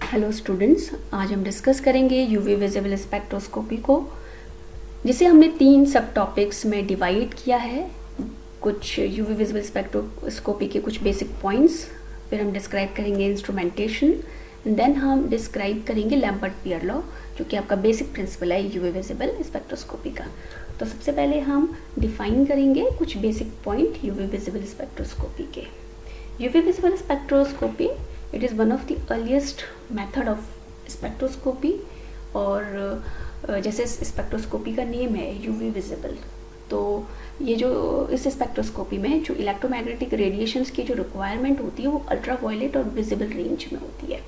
Hello students, आज हम discuss करेंगे यूवी विजिबल स्पेक्ट्रोस्कोपी को, जिसे हमने 3 सब टॉपिक्स में डिवाइड किया है। कुछ यूवी विजिबल स्पेक्ट्रोस्कोपी के कुछ बेसिक पॉइंट्स, फिर हम डिस्क्राइब करेंगे इंस्ट्रूमेंटेशन, देन हम डिस्क्राइब करेंगे लैम्बर्ट-पियर लॉ, जो कि आपका बेसिक प्रिंसिपल है यूवी विजिबल स्पेक्ट्रोस्कोपी का। तो सबसे पहले हम डिफाइन करेंगे कुछ basic point UV visible spectroscopy के। UV visible spectroscopy it is one of the earliest method of spectroscopy, और जैसे स्पेक्ट्रोस्कोपी का नेम है यूवी विजिबल, तो ये जो इस स्पेक्ट्रोस्कोपी में जो इलेक्ट्रोमैग्नेटिक रेडिएशंस की जो रिक्वायरमेंट होती है वो अल्ट्रावायलेट और विजिबल रेंज में होती है,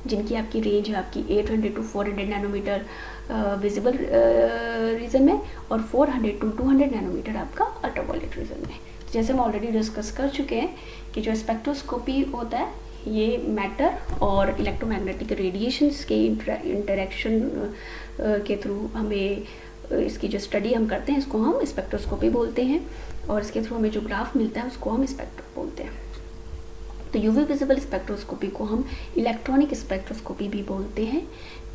जिनकी आपकी रेंज है आपकी 800 to 400 नैनोमीटर विजिबल रीजन में और 400 to 200 नैनोमीटर आपका अल्ट्रावायलेट रीजन में। जैसे हम ऑलरेडी डिस्कस कर चुके हैं कि जो स्पेक्ट्रोस्कोपी होता है ये मैटर और इलेक्ट्रोमैग्नेटिक रेडिएशंस के इंटरेक्शन के थ्रू हमें इसकी जो स्टडी हम करते हैं इसको हम स्पेक्ट्रोस्कोपी बोलते हैं, और इसके थ्रू हमें जो ग्राफ मिलता है उसको हम स्पेक्ट्रो बोलते हैं। तो यूवी विजिबल स्पेक्ट्रोस्कोपी को हम इलेक्ट्रॉनिक स्पेक्ट्रोस्कोपी भी बोलते हैं,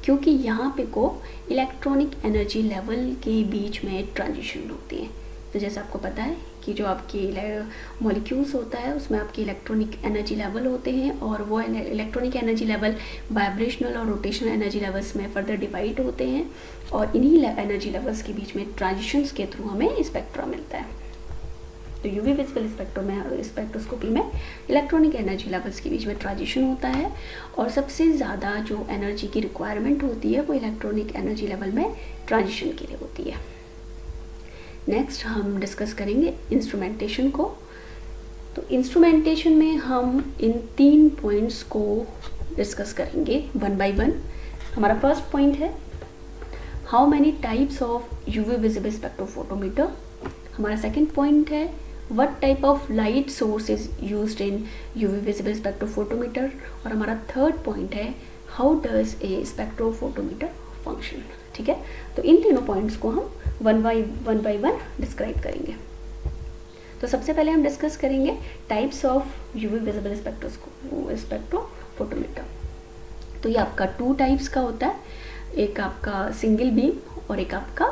क्योंकि यहाँ पे को इलेक्ट्रॉनिक एनर्जी लेवल के बीच में ट्रांजिशन होती है। तो जैसे आपको पता है कि जो आपके मॉलिक्यूल्स होता है उसमें आपके इलेक्ट्रॉनिक एनर्जी लेवल होते हैं, और वो इलेक्ट्रॉनिक एनर्जी लेवल वाइब्रेशनल और रोटेशनल एनर्जी लेवल्स में फर्दर डिवाइड होते हैं, और इन्हीं एनर्जी लेवल्स के बीच में ट्रांजिशंस के थ्रू हमें स्पेक्ट्रा मिलता है। तो यूवी विजिबल स्पेक्ट्रोस्कोपी में इलेक्ट्रॉनिक एनर्जी लेवल्स के बीच में ट्रांजिशन होता है, और सबसे ज़्यादा जो एनर्जी की रिक्वायरमेंट होती है वो इलेक्ट्रॉनिक एनर्जी लेवल में ट्रांजिशन के लिए होती है। नेक्स्ट हम डिस्कस करेंगे इंस्ट्रूमेंटेशन को। तो इंस्ट्रूमेंटेशन में हम इन 3 पॉइंट्स को डिस्कस करेंगे वन बाय वन। हमारा फर्स्ट पॉइंट है how many types of UV visible spectrophotometer. हमारा सेकंड पॉइंट है what type of light source is used in UV visible spectrophotometer, और हमारा थर्ड पॉइंट है how does a spectrophotometer function. ठीक है, तो इन तीनों पॉइंट्स को हम वन बाय वन डिस्क्राइब करेंगे। तो सबसे पहले हम डिस्कस करेंगे types of UV visible spectrophotometer. तो ये आपका 2 टाइप्स का होता है, एक आपका सिंगल बीम और एक आपका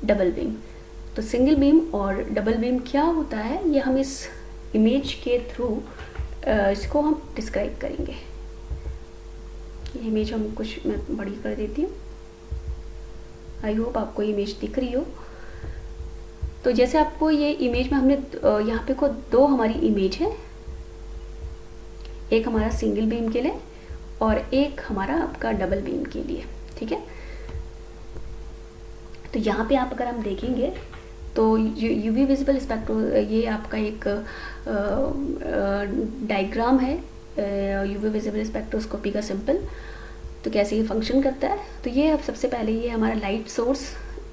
डबल बीम। तो सिंगल बीम और डबल बीम क्या होता है ये हम इस इमेज के थ्रू इसको हम डिस्क्राइब करेंगे। ये इमेज हम कुछ मैं बड़ी कर देती हूँ, आई होप आपको इमेज दिख रही हो। तो जैसे आपको ये इमेज में हमने यहाँ पे को 2 हमारी इमेज है, एक हमारा सिंगल बीम के लिए और एक हमारा आपका डबल बीम के लिए। ठीक है, तो यहाँ पे आप अगर हम देखेंगे तो यूवी विजिबल स्पेक्ट्रो ये आपका एक डायग्राम है यूवी विजिबल स्पेक्ट्रोस्कोपी का सिंपल। तो कैसे ये फंक्शन करता है, तो ये अब सबसे पहले ये हमारा लाइट सोर्स,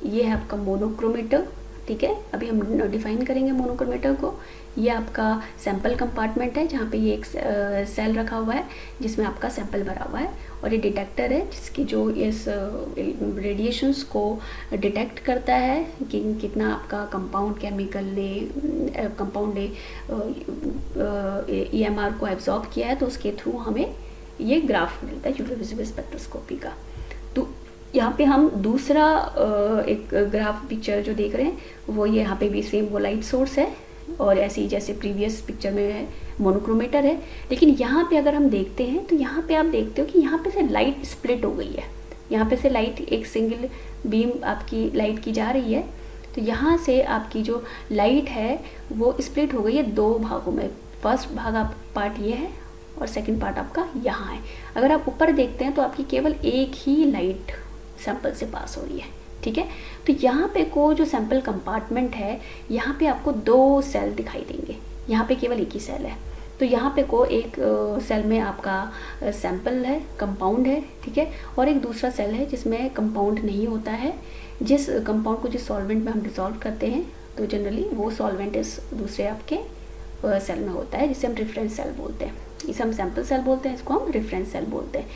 ये है आपका मोनोक्रोमेटर। ठीक है, अभी हम डिफाइन करेंगे मोनोक्रोमेटर को। ये आपका सैंपल कंपार्टमेंट है जहाँ पे ये एक सेल रखा हुआ है जिसमें आपका सैंपल भरा हुआ है, और ये डिटेक्टर है जिसकी जो इस रेडिएशंस को डिटेक्ट करता है कि कितना आपका कंपाउंड केमिकल ने EMR को एब्जॉर्ब किया है, तो उसके थ्रू हमें ये ग्राफ मिलता है यूवी विजिबल स्पेक्ट्रोस्कोपी का। तो यहाँ पे हम दूसरा एक ग्राफ पिक्चर जो देख रहे हैं वो ये यहाँ पे भी सेम वो लाइट सोर्स है, और ऐसे ही जैसे प्रीवियस पिक्चर में है मोनोक्रोमेटर है। लेकिन यहाँ पे अगर हम देखते हैं तो यहाँ पे आप देखते हो कि यहाँ पे से लाइट स्प्लिट हो गई है। यहाँ पे से लाइट, एक सिंगल बीम आपकी लाइट की जा रही है, तो यहाँ से आपकी जो लाइट है वो स्प्लिट हो गई है 2 भागों में। फर्स्ट भाग आप पार्ट ये है और सेकंड पार्ट आपका यहाँ है। अगर आप ऊपर देखते हैं तो आपकी केवल एक ही लाइट सैंपल से पास हो रही है। ठीक है, तो यहाँ पे को जो सैंपल कंपार्टमेंट है यहाँ पे आपको 2 सेल दिखाई देंगे, यहाँ पे केवल एक ही सेल है। तो यहाँ पे को एक सेल में आपका सैंपल है, कंपाउंड है। ठीक है, और एक दूसरा सेल है जिसमें कंपाउंड नहीं होता है। जिस कंपाउंड को जिस सॉल्वेंट में हम डिसॉल्व करते हैं तो जनरली वो सॉल्वेंट इस दूसरे आपके सेल में होता है, जिसे हम रेफरेंस सेल बोलते हैं। इसे हम सैंपल सेल बोलते हैं, इसको हम रेफरेंस सेल बोलते हैं।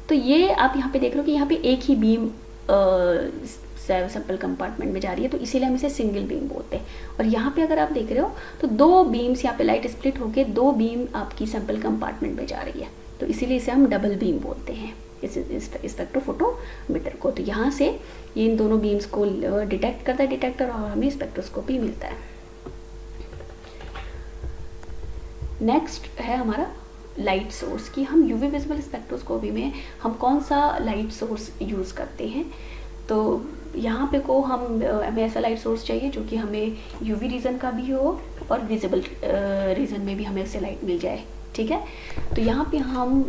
तो ये आप यहाँ पे देख रहे हो कि यहाँ पे एक ही बीम सैंपल कंपार्टमेंट में जा रही है, तो इसीलिए हम इसे सिंगल बीम बोलते हैं। और यहाँ पे अगर आप देख रहे हो तो 2 बीम्स यहाँ पे लाइट स्प्लिट होके 2 बीम आपकी सैंपल कंपार्टमेंट में जा रही है, तो इसीलिए इसे हम डबल बीम बोलते हैं। इस स्पेक्ट्रोफोटोमीटर को। तो यहाँ से ये इन दोनों बीम्स को डिटेक्ट करता है डिटेक्टर, और हमें स्पेक्ट्रोस्कोपी मिलता है। नेक्स्ट है हमारा लाइट सोर्स, कि हम यूवी विजिबल स्पेक्ट्रोस्कोपी में हम कौन सा लाइट सोर्स यूज़ करते हैं। तो यहाँ पे को हमें ऐसा लाइट सोर्स चाहिए जो कि हमें यूवी रीजन का भी हो और विजिबल रीजन में भी हमें उससे लाइट मिल जाए, ठीक है। तो यहाँ पे हम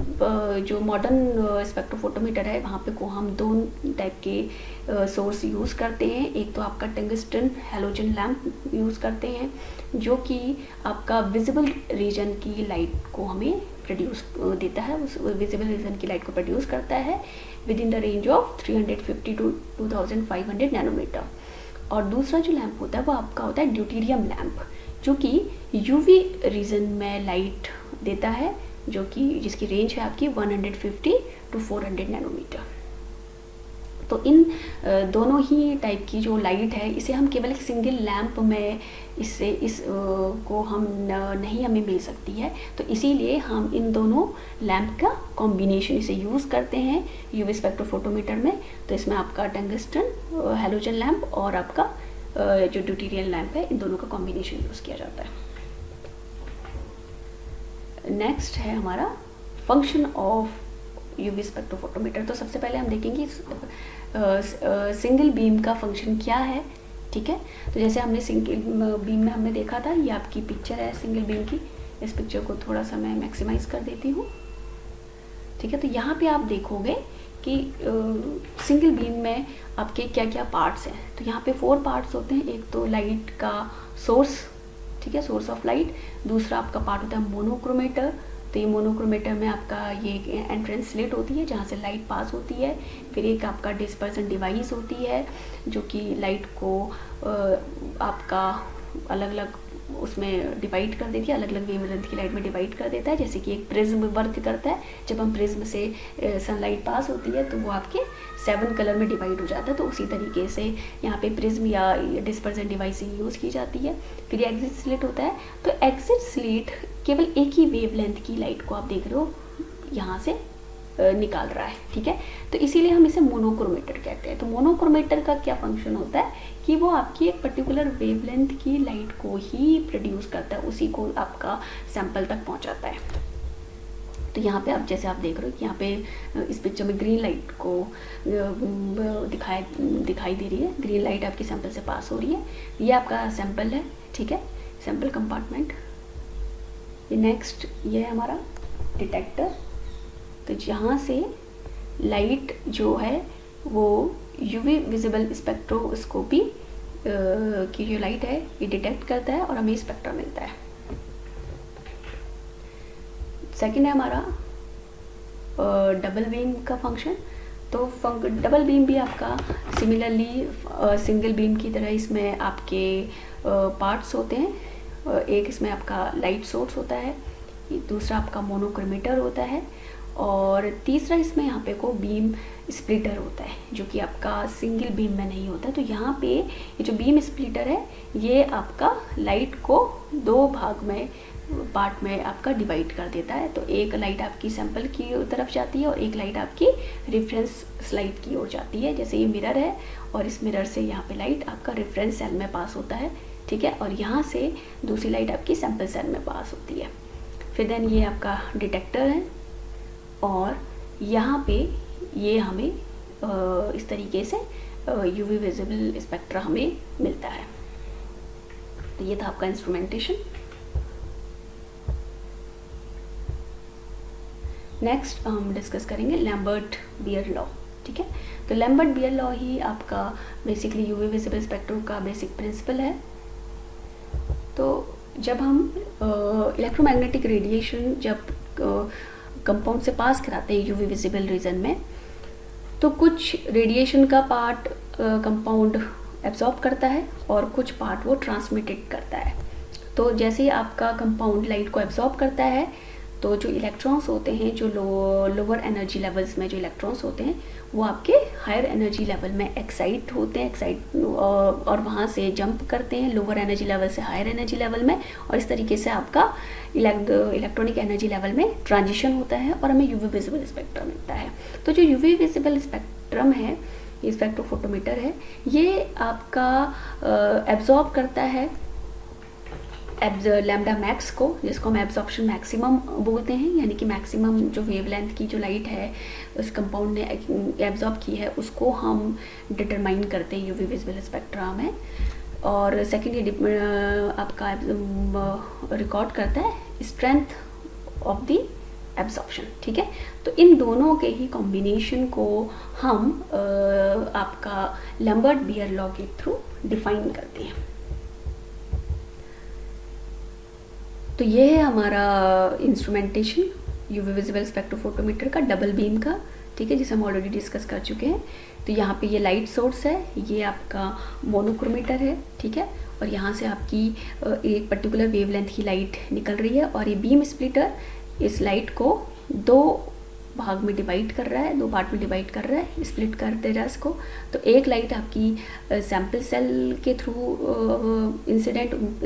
जो मॉडर्न स्पेक्ट्रोफोटोमीटर है वहाँ पे को हम दो टाइप के सोर्स यूज़ करते हैं। एक तो आपका टंगस्टन हैलोजन लैम्प यूज़ करते हैं जो कि आपका विजिबल रीजन की लाइट को हमें प्रोड्यूस देता है, उस विजिबल रीजन की लाइट को प्रोड्यूस करता है within the range of 350 to 2500 nanometre. और दूसरा जो लैम्प होता है वो आपका होता है ड्यूटेरियम लैम्प, जो कि यूवी रीजन में लाइट देता है, जो कि जिसकी रेंज है आपकी 150 to 400 नैनोमीटर। तो इन दोनों ही टाइप की जो लाइट है इसे हम केवल एक सिंगल लैम्प में इस को हम नहीं हमें मिल सकती है, तो इसीलिए हम इन दोनों लैम्प का कॉम्बिनेशन इसे यूज़ करते हैं यूवी स्पेक्ट्रोफोटोमीटर में। तो इसमें आपका टंगस्टन हैलोजन लैम्प और आपका जो ड्यूटेरियम लैम्प है, इन दोनों का कॉम्बिनेशन यूज़ किया जाता है। नेक्स्ट है हमारा फंक्शन ऑफ यूवी स्पेक्ट्रोफोटोमीटर। तो सबसे पहले हम देखेंगे सिंगल बीम का फंक्शन क्या है, ठीक है। तो जैसे हमने सिंगल बीम में हमने देखा था, ये आपकी पिक्चर है सिंगल बीम की। इस पिक्चर को थोड़ा सा मैं मैक्सिमाइज कर देती हूँ, ठीक है। तो यहाँ पे आप देखोगे कि सिंगल बीम में आपके क्या क्या पार्ट्स हैं। तो यहाँ पे 4 पार्ट्स होते हैं। एक तो लाइट का सोर्स, ठीक है, सोर्स ऑफ लाइट। दूसरा आपका पार्ट होता है मोनोक्रोमेटर। तो ये मोनोक्रोमेटर में आपका ये एंट्रेंस स्लिट होती है जहाँ से लाइट पास होती है। फिर एक आपका डिस्पर्सन डिवाइस होती है जो कि लाइट को आपका अलग अलग उसमें डिवाइड कर देती है, अलग अलग वेवलेंथ की लाइट में डिवाइड कर देता है। जैसे कि एक प्रिज्म वर्क करता है, जब हम प्रिज्म से सनलाइट पास होती है तो वो आपके 7 कलर में डिवाइड हो जाता है। तो उसी तरीके से यहाँ पे प्रिज्म या डिस्पर्सन डिवाइस यूज़ की जाती है। फिर ये एग्जिट स्लिट होता है। तो एग्जिट स्लिट केवल एक ही वेवलेंथ की लाइट को आप देख रहे हो यहाँ से निकाल रहा है, ठीक है। तो इसीलिए हम इसे मोनोक्रोमेटर कहते हैं। तो मोनोक्रोमेटर का क्या फंक्शन होता है कि वो आपकी एक पर्टिकुलर वेवलेंथ की लाइट को ही प्रोड्यूस करता है, उसी को आपका सैंपल तक पहुंचाता है। तो यहाँ पे आप जैसे आप देख रहे हो कि यहाँ पे इस पिक्चर में ग्रीन लाइट को दिखाई दे रही है। ग्रीन लाइट आपकी सैंपल से पास हो रही है। ये आपका सैंपल है, ठीक है, सैंपल कंपार्टमेंट। नेक्स्ट ये है हमारा डिटेक्टर। तो जहाँ से लाइट जो है वो यूवी विजिबल स्पेक्ट्रोस्कोपी की जो लाइट है ये डिटेक्ट करता है और हमें स्पेक्ट्रा मिलता है। सेकंड है हमारा डबल बीम का फंक्शन। तो डबल बीम भी आपका सिमिलरली सिंगल बीम की तरह इसमें आपके पार्ट्स होते हैं। एक इसमें आपका लाइट सोर्स होता है, दूसरा आपका मोनोक्रोमेटर होता है, और तीसरा इसमें यहाँ पे को बीम स्प्लिटर होता है जो कि आपका सिंगल बीम में नहीं होता। तो यहाँ पे ये जो बीम स्प्लिटर है ये आपका लाइट को 2 भाग में पार्ट में आपका डिवाइड कर देता है। तो एक लाइट आपकी सैंपल की तरफ जाती है और एक लाइट आपकी रेफरेंस स्लाइड की ओर जाती है। जैसे ये मिरर है और इस मिरर से यहाँ पे लाइट आपका रेफरेंस सेल में पास होता है, ठीक है, और यहाँ से दूसरी लाइट आपकी सैंपल सेल में पास होती है। फिर देन ये आपका डिटेक्टर है और यहाँ पे ये हमें इस तरीके से यूवी विजिबल स्पेक्ट्रा हमें मिलता है। तो ये था आपका इंस्ट्रूमेंटेशन। नेक्स्ट हम डिस्कस करेंगे लैम्बर्ट बियर लॉ, ठीक है। तो लैम्बर्ट बियर लॉ ही आपका बेसिकली यूवी विजिबल स्पेक्ट्रम का बेसिक प्रिंसिपल है। तो जब हम इलेक्ट्रोमैग्नेटिक रेडिएशन जब कंपाउंड से पास कराते हैं यूवी विजिबल रीजन में, तो कुछ रेडिएशन का पार्ट कंपाउंड एब्जॉर्ब करता है और कुछ पार्ट वो ट्रांसमिटेड करता है। तो जैसे ही आपका कंपाउंड लाइट को एब्जॉर्ब करता है तो जो इलेक्ट्रॉन्स होते हैं, जो लोअर एनर्जी लेवल्स में जो इलेक्ट्रॉन्स होते हैं वो आपके हायर एनर्जी लेवल में एक्साइट होते हैं, और वहाँ से जंप करते हैं लोअर एनर्जी लेवल से हायर एनर्जी लेवल में, और इस तरीके से आपका इलेक्ट्रॉनिक एनर्जी लेवल में ट्रांजिशन होता है और हमें यूवी विजिबल स्पेक्ट्रम मिलता है। तो जो यूवी विजिबल स्पेक्ट्रम है, ये स्पेक्ट्रोफोटोमीटर है, ये आपका एब्जॉर्ब करता है लैम्डा मैक्स को, जिसको हम एब्जॉर्प्शन मैक्सिमम बोलते हैं, यानी कि मैक्सिमम जो वेवलेंथ की जो लाइट है उस कंपाउंड ने एब्जॉर्ब की है उसको हम डिटरमाइन करते हैं यूवी विजिबल स्पेक्ट्रा में। और सेकेंड ये आपका रिकॉर्ड करता है स्ट्रेंथ ऑफ द एब्जॉर्प्शन, ठीक है। तो इन दोनों के ही कॉम्बिनेशन को हम आपका लैम्बर्ट बियर लॉ के थ्रू डिफाइन करते हैं। तो ये है हमारा इंस्ट्रूमेंटेशन यूवी विजिबल स्पेक्ट्रोफोटोमीटर का, डबल बीम का, ठीक है, जिसे हम ऑलरेडी डिस्कस कर चुके हैं। तो यहाँ पे ये लाइट सोर्स है, ये आपका मोनोक्रोमीटर है, ठीक है, और यहाँ से आपकी एक पर्टिकुलर वेवलेंथ की लाइट निकल रही है, और ये बीम स्प्लिटर इस लाइट को दो भाग में डिवाइड कर रहा है, दो पार्ट में डिवाइड कर रहा है, स्प्लिट कर दे रहा है इसको। तो एक लाइट आपकी सैंपल सेल के थ्रू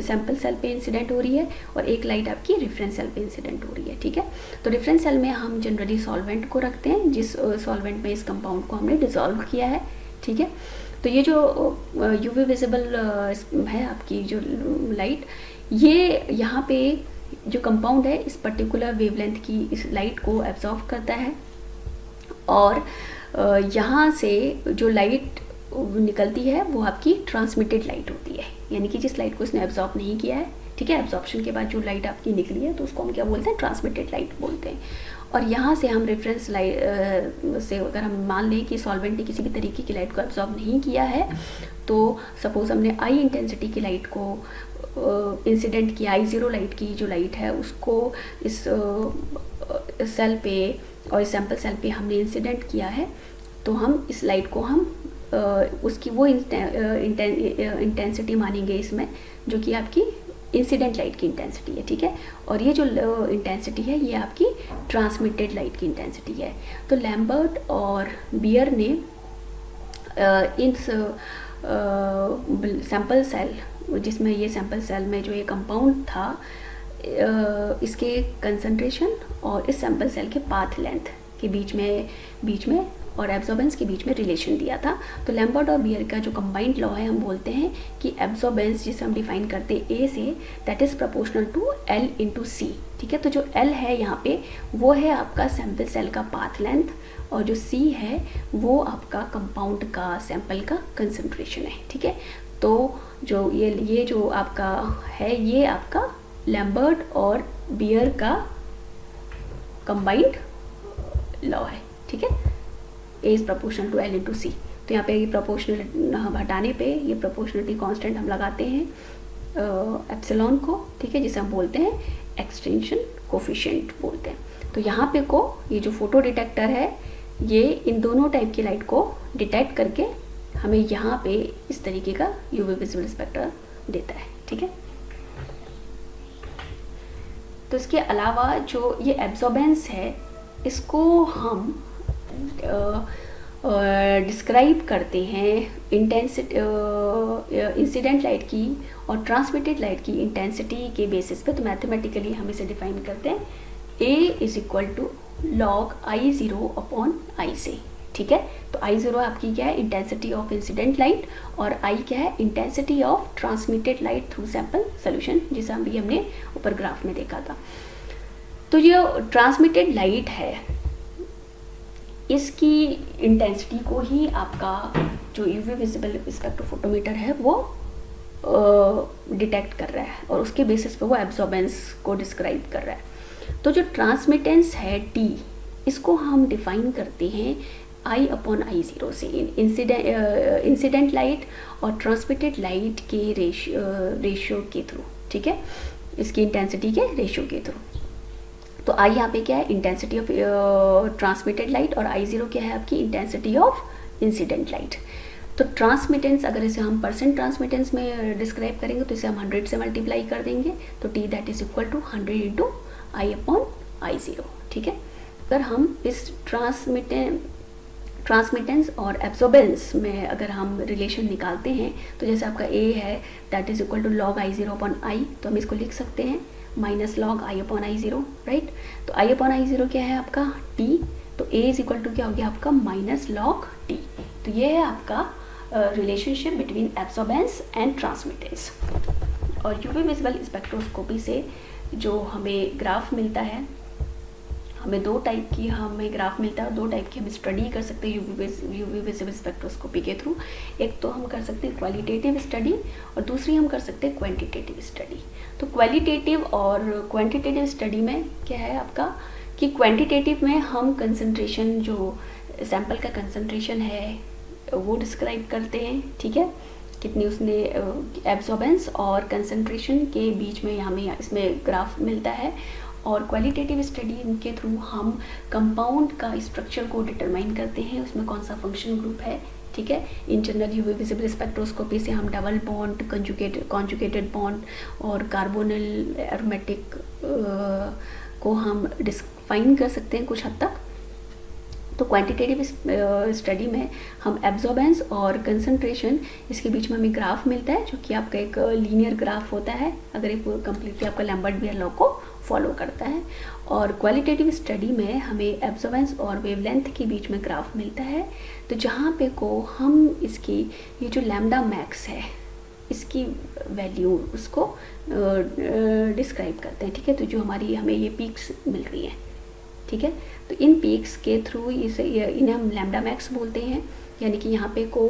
सैंपल सेल पे इंसिडेंट हो रही है, और एक लाइट आपकी रेफरेंस सेल पे इंसिडेंट हो रही है, ठीक है। तो रेफरेंस सेल में हम जनरली सॉल्वेंट को रखते हैं, जिस सॉल्वेंट में इस कंपाउंड को हमने डिसॉल्व किया है, ठीक है। तो ये जो यूवी विजिबल है आपकी जो लाइट, ये यहाँ पे जो कंपाउंड है इस पर्टिकुलर वेवलेंथ की इस लाइट को एब्जॉर्ब करता है, और यहाँ से जो लाइट निकलती है वो आपकी ट्रांसमिटेड लाइट होती है, यानी कि जिस लाइट को इसने एब्जॉर्ब नहीं किया है, ठीक है, एब्जॉर्प्शन के बाद जो लाइट आपकी निकली है तो उसको हम क्या बोलते हैं, ट्रांसमिटेड लाइट बोलते हैं। और यहाँ से हम रेफरेंस लाइट से अगर हम मान लें कि सॉल्वेंट ने किसी भी तरीके की लाइट को एब्जॉर्ब नहीं किया है, तो सपोज हमने आई इंटेंसिटी की लाइट को इंसिडेंट किया, I0 लाइट की जो लाइट है उसको इस सेल पे और इस सैंपल सेल पे हमने इंसिडेंट किया है, तो हम इस लाइट को हम उसकी वो इंटेंसिटी मानेंगे इसमें, जो कि आपकी इंसिडेंट लाइट की इंटेंसिटी है, ठीक है। और ये जो इंटेंसिटी है ये आपकी ट्रांसमिटेड लाइट की इंटेंसिटी है। तो लैम्बर्ट और बियर ने इस सैंपल सेल, जिसमें ये सैंपल सेल में जो ये कंपाउंड था, इसके कंसंट्रेशन और इस सैंपल सेल के पाथ लेंथ के बीच में और एब्जॉर्बेंस के बीच में रिलेशन दिया था। तो लैम्बर्ट और बियर का जो कंबाइंड लॉ है, हम बोलते हैं कि एब्जॉर्बेंस जिसे हम डिफाइन करते हैं ए से, that is proportional to L into C, ठीक है। तो जो एल है यहाँ पे वो है आपका सैंपल सेल का पाथ लेंथ, और जो सी है वो आपका कंपाउंड का सैंपल का कंसंट्रेशन है, ठीक है। तो जो ये जो आपका है, ये आपका लैम्बर्ट और बियर का कंबाइंड लॉ है, ठीक है। A is proportional to L into C. तो यहाँ पे ये प्रोपोर्शनल हटाने पे ये प्रोपोर्शनलिटी कांस्टेंट हम लगाते हैं एप्सिलॉन को, ठीक है, जिसे हम बोलते हैं एक्सटेंशन कोफिशिएंट बोलते हैं। तो यहाँ पे को ये जो फोटो डिटेक्टर है ये इन दोनों टाइप की लाइट को डिटेक्ट करके हमें यहाँ पे इस तरीके का यूवी विजिबल स्पेक्ट्रम देता है, ठीक है। तो इसके अलावा जो ये एब्जॉर्बेंस है इसको हम डिस्क्राइब करते हैं इंसिडेंट लाइट की और ट्रांसमिटेड लाइट की इंटेंसिटी के बेसिस पे। तो मैथमेटिकली हम इसे डिफाइन करते हैं, A is equal to log I0 upon I से, ठीक है। तो I0 आपकी क्या है, इंटेंसिटी ऑफ इंसिडेंट लाइट, और I क्या है, intensity of transmitted light through sample solution, जिसे हम भी हमने ऊपर ग्राफ में देखा था। तो ये ट्रांसमिटेड लाइट है, इसकी इंटेंसिटी को ही आपका जो यूवी विजिबल स्पेक्ट्रोफोटोमीटर है वो डिटेक्ट कर रहा है, और उसके बेसिस पे वो एब्जॉर्बेंस को डिस्क्राइब कर रहा है। तो जो ट्रांसमिटेंस है T, इसको हम डिफाइन करते हैं I अपॉन I0 से, इंसिडेंट लाइट और ट्रांसमिटेड लाइट के रेशियो के थ्रू, ठीक है, इसकी इंटेंसिटी के रेशियो के थ्रू। तो I यहाँ पे क्या है, इंटेंसिटी ऑफ ट्रांसमिटेड लाइट, और I0 क्या है आपकी इंटेंसिटी ऑफ इंसिडेंट लाइट। तो ट्रांसमिटेंस अगर इसे हम परसेंट ट्रांसमिटेंस में डिस्क्राइब करेंगे तो इसे हम 100 से मल्टीप्लाई कर देंगे, तो T that is equal to 100 into I upon I0, ठीक है। अगर हम इस ट्रांसमिटेंस और एब्जॉर्बेंस में अगर हम रिलेशन निकालते हैं, तो जैसे आपका A है that is equal to log I0/I, तो हम इसको लिख सकते हैं माइनस लॉग I/I0, राइट। तो I/I0 क्या है आपका T, तो A इज इक्वल टू क्या हो गया आपका माइनस लॉग T। तो ये है आपका relationship between absorbance and transmittance. और यूवी विजिबल स्पेक्ट्रोस्कोपी से जो हमें ग्राफ मिलता है, हमें दो टाइप की हमें ग्राफ मिलता है, दो टाइप की हम स्टडी कर सकते हैं यूवी विजिबल स्पेक्ट्रोस्कोपी के थ्रू। एक तो हम कर सकते हैं क्वालिटेटिव स्टडी और दूसरी हम कर सकते हैं क्वांटिटेटिव स्टडी। तो क्वालिटेटिव और क्वांटिटेटिव स्टडी में क्या है आपका कि क्वांटिटेटिव में हम कंसंट्रेशन, जो सैंपल का कंसंट्रेशन है वो डिस्क्राइब करते हैं, ठीक है, कितनी उसने एब्जॉर्बेंस और कंसंट्रेशन के बीच में हमें इसमें ग्राफ मिलता है। और क्वालिटेटिव स्टडी के थ्रू हम कंपाउंड का स्ट्रक्चर को डिटरमाइन करते हैं, उसमें कौन सा फंक्शन ग्रुप है, ठीक है। In general UV visible spectroscopy से हम डबल बॉन्ड, कॉन्जुगेटेड बॉन्ड और कार्बोनिल एरोमेटिक को हम डिफाइन कर सकते हैं कुछ हद तक। तो क्वांटिटेटिव स्टडी में हम एब्जॉर्बेंस और कंसंट्रेशन, इसके बीच में हमें ग्राफ मिलता है जो कि आपका एक लीनियर ग्राफ होता है, अगर ये कम्प्लीटली आपका लैम्बर्ट-बेयर लॉ को फॉलो करता है। और क्वालिटेटिव स्टडी में हमें एब्जॉर्बेंस और वेवलेंथ के बीच में ग्राफ मिलता है, तो जहाँ पे को हम इसकी ये जो लैम्डा मैक्स है इसकी वैल्यू उसको डिस्क्राइब करते हैं, ठीक है। तो जो हमें ये पीक्स मिल रही है, ठीक है, तो इन पीक्स के थ्रू इन्हें हम लैम्डा मैक्स बोलते हैं, यानी कि यहाँ पे को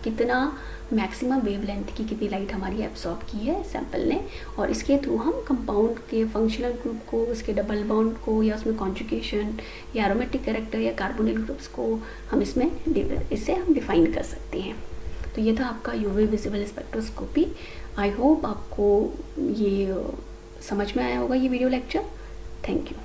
कितना मैक्सिमम वेवलेंथ की कितनी लाइट हमारी एब्सॉर्ब की है सैंपल ने, और इसके थ्रू हम कंपाउंड के फंक्शनल ग्रुप को, उसके डबल बॉन्ड को, या उसमें कॉन्जुगेशन या एरोमेटिक कैरेक्टर या कार्बोनिल ग्रुप्स को हम इससे हम डिफाइन कर सकते हैं। तो ये था आपका UV visible spectroscopy. I hope आपको ये समझ में आया होगा ये वीडियो लेक्चर। Thank you.